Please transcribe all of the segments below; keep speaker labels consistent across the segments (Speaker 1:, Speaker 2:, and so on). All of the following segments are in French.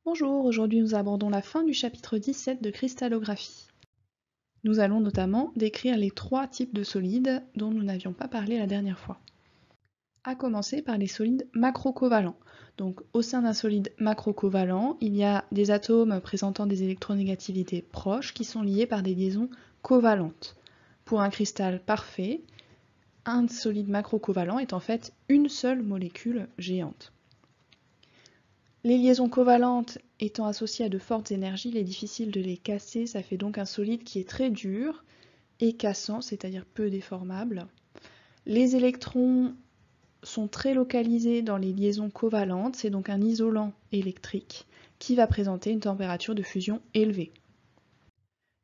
Speaker 1: Bonjour, aujourd'hui nous abordons la fin du chapitre 17 de cristallographie. Nous allons notamment décrire les trois types de solides dont nous n'avions pas parlé la dernière fois. À commencer par les solides macrocovalents. Donc au sein d'un solide macrocovalent, il y a des atomes présentant des électronégativités proches qui sont liés par des liaisons covalentes. Pour un cristal parfait, un solide macrocovalent est en fait une seule molécule géante. Les liaisons covalentes étant associées à de fortes énergies, il est difficile de les casser, ça fait donc un solide qui est très dur et cassant, c'est-à-dire peu déformable. Les électrons sont très localisés dans les liaisons covalentes, c'est donc un isolant électrique qui va présenter une température de fusion élevée.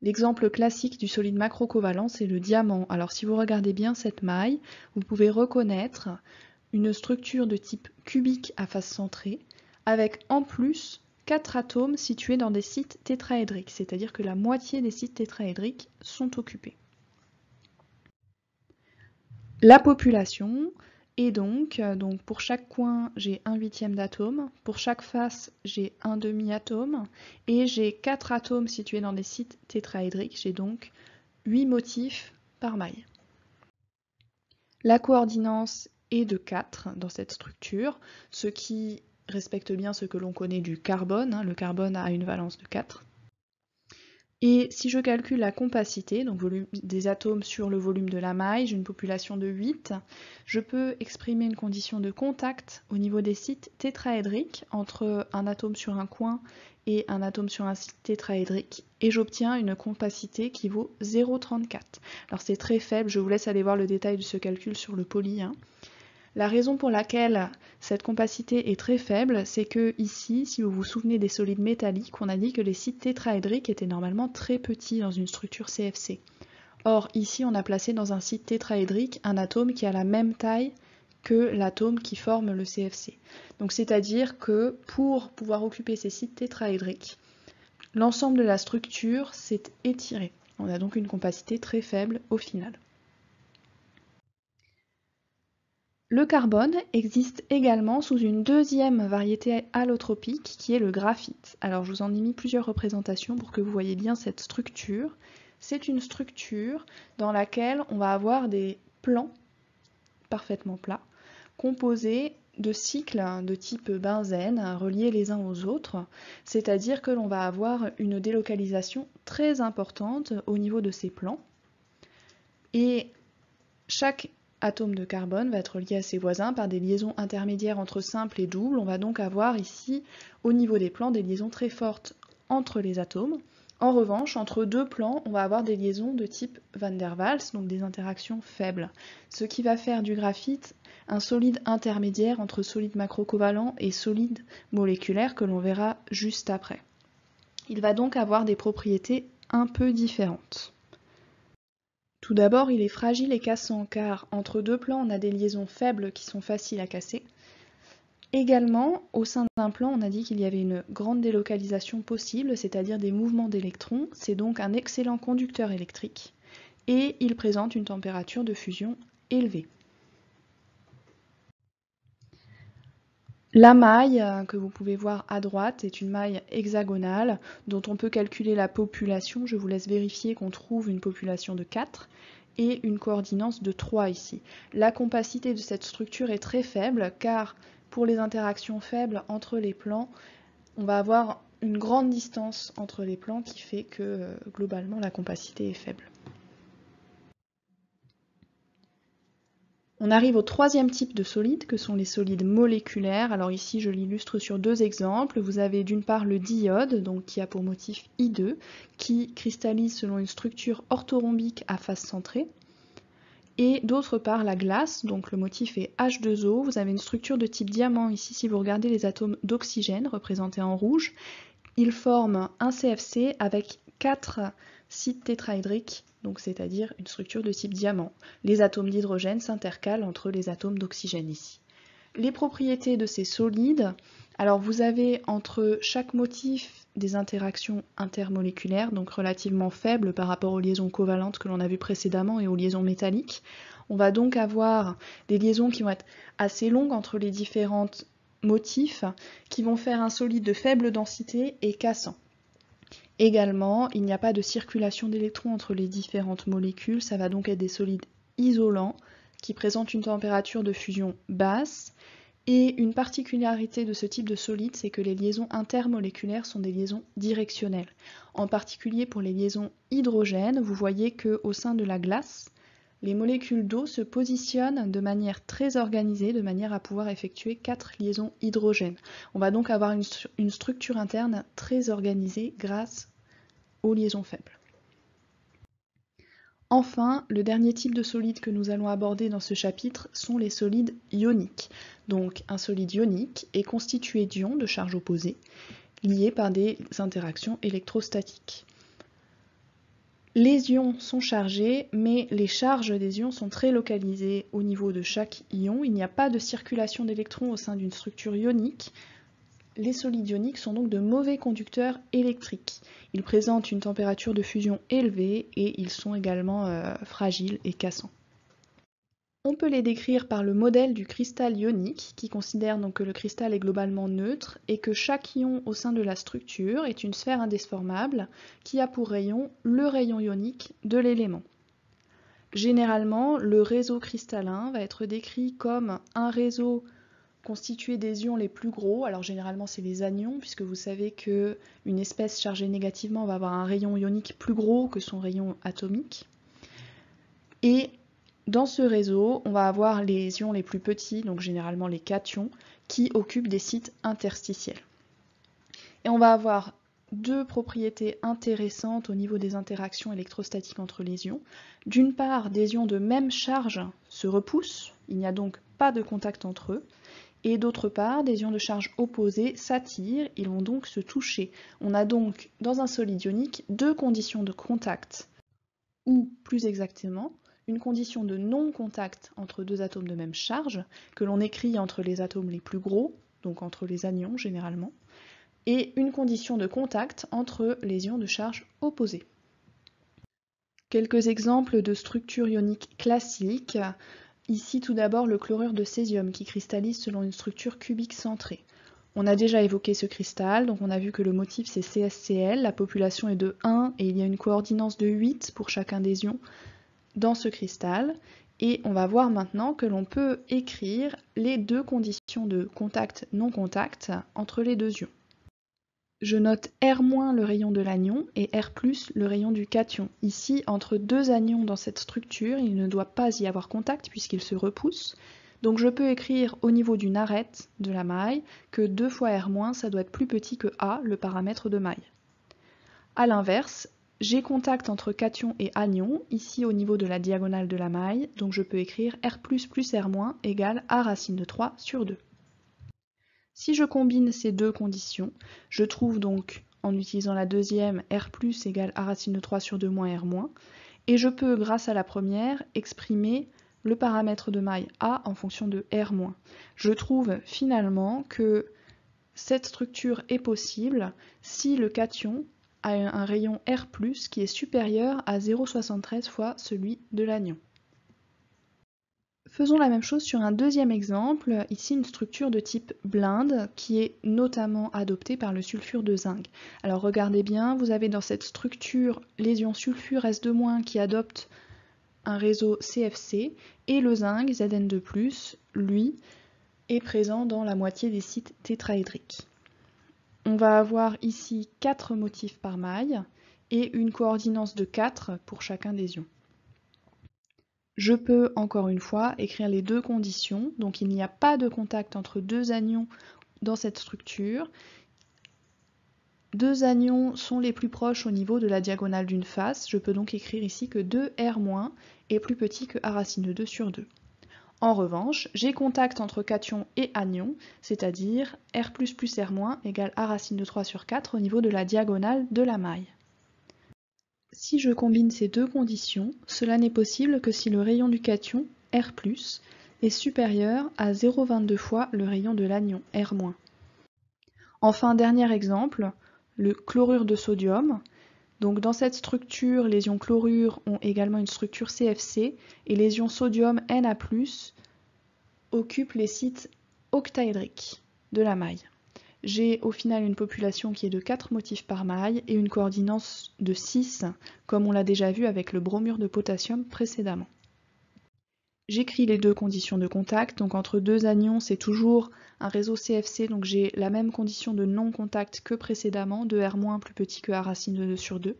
Speaker 1: L'exemple classique du solide macrocovalent, c'est le diamant. Alors si vous regardez bien cette maille, vous pouvez reconnaître une structure de type cubique à face centrée, avec en plus 4 atomes situés dans des sites tétraédriques, c'est-à-dire que la moitié des sites tétraédriques sont occupés. La population est donc pour chaque coin j'ai 1/8 d'atome, pour chaque face j'ai 1/2 atome, et j'ai 4 atomes situés dans des sites tétraédriques, j'ai donc 8 motifs par maille. La coordinance est de 4 dans cette structure, ce qui respecte bien ce que l'on connaît du carbone. Le carbone a une valence de 4. Et si je calcule la compacité, donc volume des atomes sur le volume de la maille, j'ai une population de 8, je peux exprimer une condition de contact au niveau des sites tétraédriques entre un atome sur un coin et un atome sur un site tétraédrique, et j'obtiens une compacité qui vaut 0,34. Alors c'est très faible, je vous laisse aller voir le détail de ce calcul sur le poly. La raison pour laquelle cette compacité est très faible, c'est que ici, si vous vous souvenez des solides métalliques, on a dit que les sites tétraédriques étaient normalement très petits dans une structure CFC. Or, ici, on a placé dans un site tétraédrique un atome qui a la même taille que l'atome qui forme le CFC. Donc, c'est-à-dire que pour pouvoir occuper ces sites tétraédriques, l'ensemble de la structure s'est étiré. On a donc une compacité très faible au final. Le carbone existe également sous une deuxième variété allotropique qui est le graphite. Alors je vous en ai mis plusieurs représentations pour que vous voyez bien cette structure. C'est une structure dans laquelle on va avoir des plans parfaitement plats, composés de cycles de type benzène reliés les uns aux autres, c'est-à-dire que l'on va avoir une délocalisation très importante au niveau de ces plans. Et chaque atome de carbone va être lié à ses voisins par des liaisons intermédiaires entre simples et doubles. On va donc avoir ici, au niveau des plans, des liaisons très fortes entre les atomes. En revanche, entre deux plans, on va avoir des liaisons de type van der Waals, donc des interactions faibles. Ce qui va faire du graphite un solide intermédiaire entre solide macrocovalent et solide moléculaire que l'on verra juste après. Il va donc avoir des propriétés un peu différentes. Tout d'abord, il est fragile et cassant car entre deux plans, on a des liaisons faibles qui sont faciles à casser. Également, au sein d'un plan, on a dit qu'il y avait une grande délocalisation possible, c'est-à-dire des mouvements d'électrons. C'est donc un excellent conducteur électrique et il présente une température de fusion élevée. La maille que vous pouvez voir à droite est une maille hexagonale dont on peut calculer la population. Je vous laisse vérifier qu'on trouve une population de 4 et une coordinance de 3 ici. La compacité de cette structure est très faible car pour les interactions faibles entre les plans, on va avoir une grande distance entre les plans qui fait que globalement la compacité est faible. On arrive au troisième type de solide, que sont les solides moléculaires. Alors ici, je l'illustre sur deux exemples. Vous avez d'une part le diode, donc qui a pour motif I2, qui cristallise selon une structure orthorhombique à face centrée. Et d'autre part la glace, donc le motif est H2O. Vous avez une structure de type diamant ici, si vous regardez les atomes d'oxygène représentés en rouge. Ils forment un CFC avec 4 sites tétraédriques, donc c'est-à-dire une structure de type diamant. Les atomes d'hydrogène s'intercalent entre les atomes d'oxygène ici. Les propriétés de ces solides, alors vous avez entre chaque motif des interactions intermoléculaires, donc relativement faibles par rapport aux liaisons covalentes que l'on a vues précédemment et aux liaisons métalliques. On va donc avoir des liaisons qui vont être assez longues entre les différentes motifs qui vont faire un solide de faible densité et cassant. Également, il n'y a pas de circulation d'électrons entre les différentes molécules, ça va donc être des solides isolants qui présentent une température de fusion basse. Et une particularité de ce type de solide, c'est que les liaisons intermoléculaires sont des liaisons directionnelles. En particulier pour les liaisons hydrogènes, vous voyez qu'au sein de la glace, les molécules d'eau se positionnent de manière très organisée, de manière à pouvoir effectuer 4 liaisons hydrogènes. On va donc avoir une structure interne très organisée grâce aux liaisons faibles. Enfin, le dernier type de solide que nous allons aborder dans ce chapitre sont les solides ioniques. Donc, un solide ionique est constitué d'ions de charge opposée, liés par des interactions électrostatiques. Les ions sont chargés, mais les charges des ions sont très localisées au niveau de chaque ion. Il n'y a pas de circulation d'électrons au sein d'une structure ionique. Les solides ioniques sont donc de mauvais conducteurs électriques. Ils présentent une température de fusion élevée et ils sont également fragiles et cassants. On peut les décrire par le modèle du cristal ionique qui considère donc que le cristal est globalement neutre et que chaque ion au sein de la structure est une sphère indéformable qui a pour rayon le rayon ionique de l'élément. Généralement, le réseau cristallin va être décrit comme un réseau constitué des ions les plus gros, alors généralement c'est les anions, puisque vous savez qu'une espèce chargée négativement va avoir un rayon ionique plus gros que son rayon atomique. Et dans ce réseau, on va avoir les ions les plus petits, donc généralement les cations, qui occupent des sites interstitiels. Et on va avoir deux propriétés intéressantes au niveau des interactions électrostatiques entre les ions. D'une part, des ions de même charge se repoussent, il n'y a donc pas de contact entre eux. Et d'autre part, des ions de charge opposée s'attirent, ils vont donc se toucher. On a donc, dans un solide ionique, deux conditions de contact, ou plus exactement, une condition de non-contact entre deux atomes de même charge, que l'on écrit entre les atomes les plus gros, donc entre les anions généralement, et une condition de contact entre les ions de charge opposée. Quelques exemples de structures ioniques classiques. Ici, tout d'abord, le chlorure de césium qui cristallise selon une structure cubique centrée. On a déjà évoqué ce cristal, donc on a vu que le motif c'est CsCl, la population est de 1 et il y a une coordinance de 8 pour chacun des ions dans ce cristal. Et on va voir maintenant que l'on peut écrire les deux conditions de contact-non-contact entre les deux ions. Je note R- le rayon de l'anion et R+, le rayon du cation. Ici, entre deux anions dans cette structure, il ne doit pas y avoir contact puisqu'ils se repoussent. Donc je peux écrire au niveau d'une arête de la maille que 2 fois R-, ça doit être plus petit que A, le paramètre de maille. A l'inverse, j'ai contact entre cation et anion, ici au niveau de la diagonale de la maille, donc je peux écrire R++ plus R- égale A racine de 3 sur 2. Si je combine ces deux conditions, je trouve donc, en utilisant la deuxième, R+ égale A racine de 3 sur 2 moins R-, et je peux, grâce à la première, exprimer le paramètre de maille A en fonction de R-. Je trouve finalement que cette structure est possible si le cation a un rayon R+, qui est supérieur à 0,73 fois celui de l'anion. Faisons la même chose sur un deuxième exemple, ici une structure de type blinde qui est notamment adoptée par le sulfure de zinc. Alors regardez bien, vous avez dans cette structure les ions sulfure S2- qui adoptent un réseau CFC et le zinc Zn2+, lui, est présent dans la moitié des sites tétraédriques. On va avoir ici 4 motifs par maille et une coordinance de 4 pour chacun des ions. Je peux, encore une fois, écrire les deux conditions. Donc il n'y a pas de contact entre deux anions dans cette structure. Deux anions sont les plus proches au niveau de la diagonale d'une face. Je peux donc écrire ici que 2R- est plus petit que A racine de 2 sur 2. En revanche, j'ai contact entre cation et anion, c'est-à-dire R++ R- égale A racine de 3 sur 4 au niveau de la diagonale de la maille. Si je combine ces deux conditions, cela n'est possible que si le rayon du cation, R+, est supérieur à 0,22 fois le rayon de l'anion, R-. Enfin, dernier exemple, le chlorure de sodium. Donc dans cette structure, les ions chlorure ont également une structure CFC et les ions sodium Na+, occupent les sites octaédriques. de la maille. J'ai au final une population qui est de 4 motifs par maille et une coordinance de 6, comme on l'a déjà vu avec le bromure de potassium précédemment. J'écris les deux conditions de contact, donc entre deux anions c'est toujours un réseau CFC, donc j'ai la même condition de non-contact que précédemment, 2R- plus petit que A racine de 2 sur 2.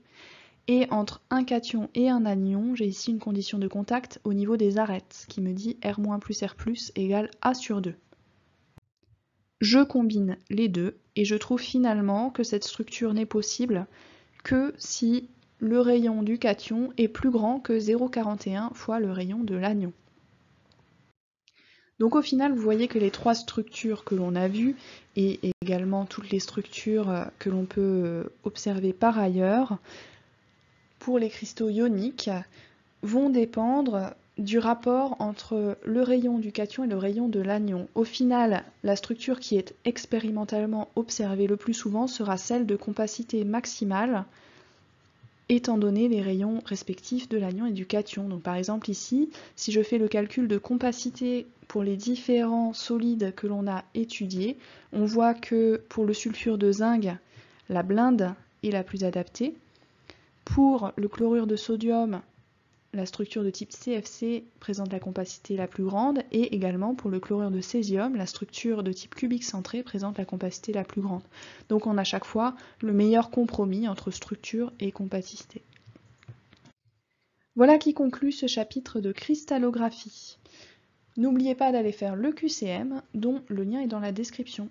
Speaker 1: Et entre un cation et un anion, j'ai ici une condition de contact au niveau des arêtes, qui me dit R- plus R+ égale A sur 2. Je combine les deux et je trouve finalement que cette structure n'est possible que si le rayon du cation est plus grand que 0,41 fois le rayon de l'anion. Donc au final, vous voyez que les trois structures que l'on a vues, et également toutes les structures que l'on peut observer par ailleurs, pour les cristaux ioniques, vont dépendre du rapport entre le rayon du cation et le rayon de l'anion. Au final, la structure qui est expérimentalement observée le plus souvent sera celle de compacité maximale, étant donné les rayons respectifs de l'anion et du cation. Donc par exemple ici, si je fais le calcul de compacité pour les différents solides que l'on a étudiés, on voit que pour le sulfure de zinc, la blinde est la plus adaptée. Pour le chlorure de sodium, la structure de type CFC présente la compacité la plus grande, et également pour le chlorure de césium, la structure de type cubique centré présente la compacité la plus grande. Donc on a chaque fois le meilleur compromis entre structure et compacité. Voilà qui conclut ce chapitre de cristallographie. N'oubliez pas d'aller faire le QCM, dont le lien est dans la description.